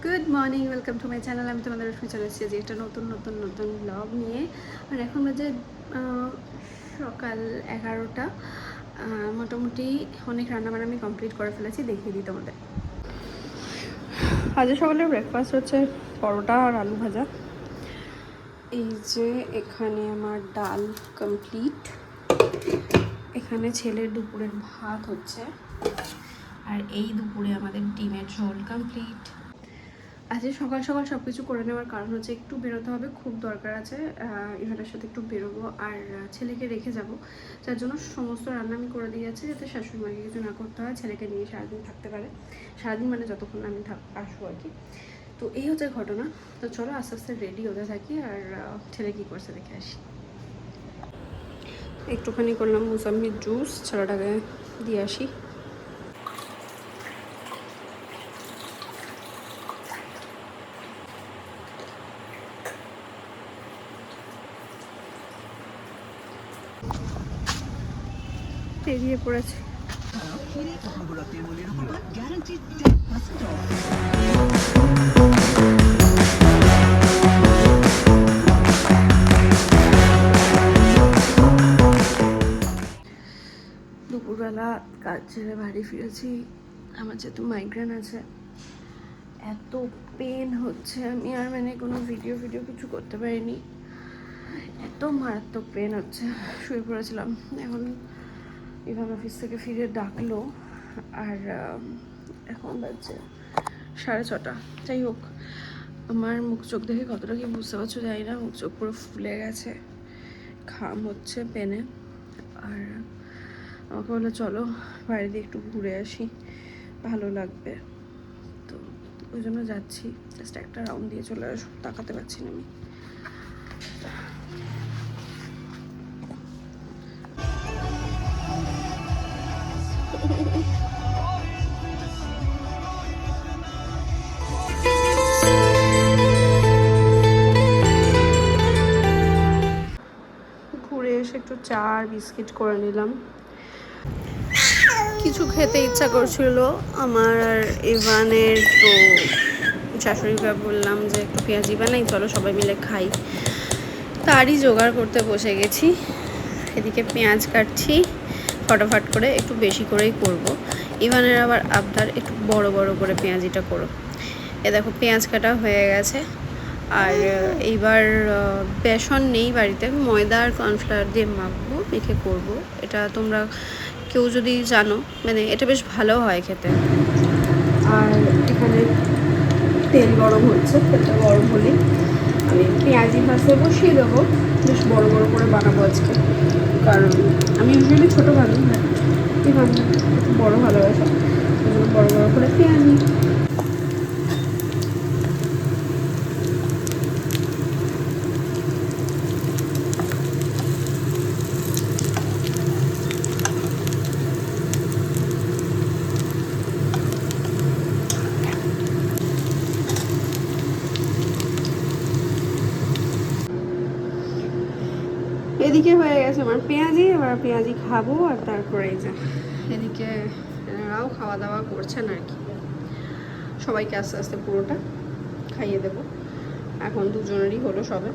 Good morning, welcome to my channel. আমি তোমাদের রশ্মি চলে এসেছি যে একটা নতুন ব্লগ নিয়ে। আর এখন বাজে সকাল 11টা। মোটামুটি অনেক রান্নাবান্না আমি কমপ্লিট করে ফেলেছি, দেখিয়ে দিই তোমাদের। আজ সকালের ব্রেকফাস্ট হচ্ছে পরোটা আর আলু ভাজা। এই যে এখানে আমার ডাল কমপ্লিট, এখানে ছেলের দুপুরের ভাত হচ্ছে, আর এই দুপুরে আমাদের ডিমের ঝোল কমপ্লিট। আজকে সকাল সকাল সব কিছু করে নেওয়ার কারণ হচ্ছে একটু বেরোতে হবে, খুব দরকার আছে। ইভানের সাথে একটু বেরোবো আর ছেলেকে রেখে যাব, যার জন্য সমস্ত রান্না আমি করে দিয়ে যাচ্ছি, যাতে শাশুড়ি মাকে কিছু না করতে হয়, ছেলেকে নিয়ে সারাদিন থাকতে পারে। সারাদিন মানে যতক্ষণ আমি আসবো আর কি। তো এই হচ্ছে ঘটনা। তো চলো আস্তে আস্তে রেডি হতে থাকি আর ছেলে কী করছে দেখে আসি। একটুখানি করলাম মুসাম্বির জুস, ছেলেটাকে দিয়ে আসি। বেরিয়ে পড়েছে। দুপুরবেলা কাজ ছেড়ে বাড়ি ফিরেছি। আমার যেহেতু মাইগ্রেন আছে, এত পেন হচ্ছে, আমি আর মানে কোনো ভিডিও কিছু করতে পারিনি, এত মারাত্মক পেন হচ্ছে। শুয়ে পড়েছিলাম। এখন ইভান অফিস থেকে ফিরে ডাকলো, আর এখন বাজছে 6:30। যাই হোক, আমার মুখ চোখ দেখে কতটা কি বুঝতে পারছো জানি না, মুখ চোখ পুরো ফুলে গেছে, ঘাম হচ্ছে পেনে। আর আমাকে বললো চলো বাইরে দিয়ে একটু ঘুরে আসি, ভালো লাগবে। তো ওই জন্য যাচ্ছি, জাস্ট একটা রাউন্ড দিয়ে চলে আসো, তাকাতে পারছি না আমি। ঘুরে এসে একটু চা আর বিস্কিট করে নিলাম। কিছু খেতে ইচ্ছা করছিল আমার আর ইভানের, তো শাশুড়িকে বললাম যে একটু পেঁয়াজি বানাই, চলো সবাই মিলে খাই। তারই জোগাড় করতে বসে গেছি। এদিকে পেঁয়াজ কাটছি ফটাফট করে, একটু বেশি করেই করব। ইভানের আবার আবদার একটু বড় বড় করে পেঁয়াজিটা করো। এ দেখো পেঁয়াজ কাটা হয়ে গেছে। আর এইবার বেসন নেই বাড়িতে, ময়দা আর কর্নফ্লাওয়ার দিয়ে মাখবো, মেখে করবো। এটা তোমরা কেউ যদি জানো, মানে এটা বেশ ভালো হয় খেতে। আর এখানে তেল গরম হচ্ছে, তেলটা গরম হলেই আমি পেঁয়াজি ভাজতে বসিয়ে দেবো। বেশ বড় বড় করে বানাবো আজকে, কারণ আমি ইউজুয়ালি ছোটো বানাই, বাট ইভান একটু বড়ো ভালোবাসে, ওই জন্য বড়ো বড়ো করে পেঁয়াজি। এদিকে হয়ে গেছে আমার পেঁয়াজি, এবার পেঁয়াজি খাবো। আর তারপরে এই যে এদিকে এনারাও খাওয়া দাওয়া করছেন আর কি। সবাইকে আস্তে আস্তে পুরোটা খাইয়ে দেবো। এখন দুজনেরই হলো সবে।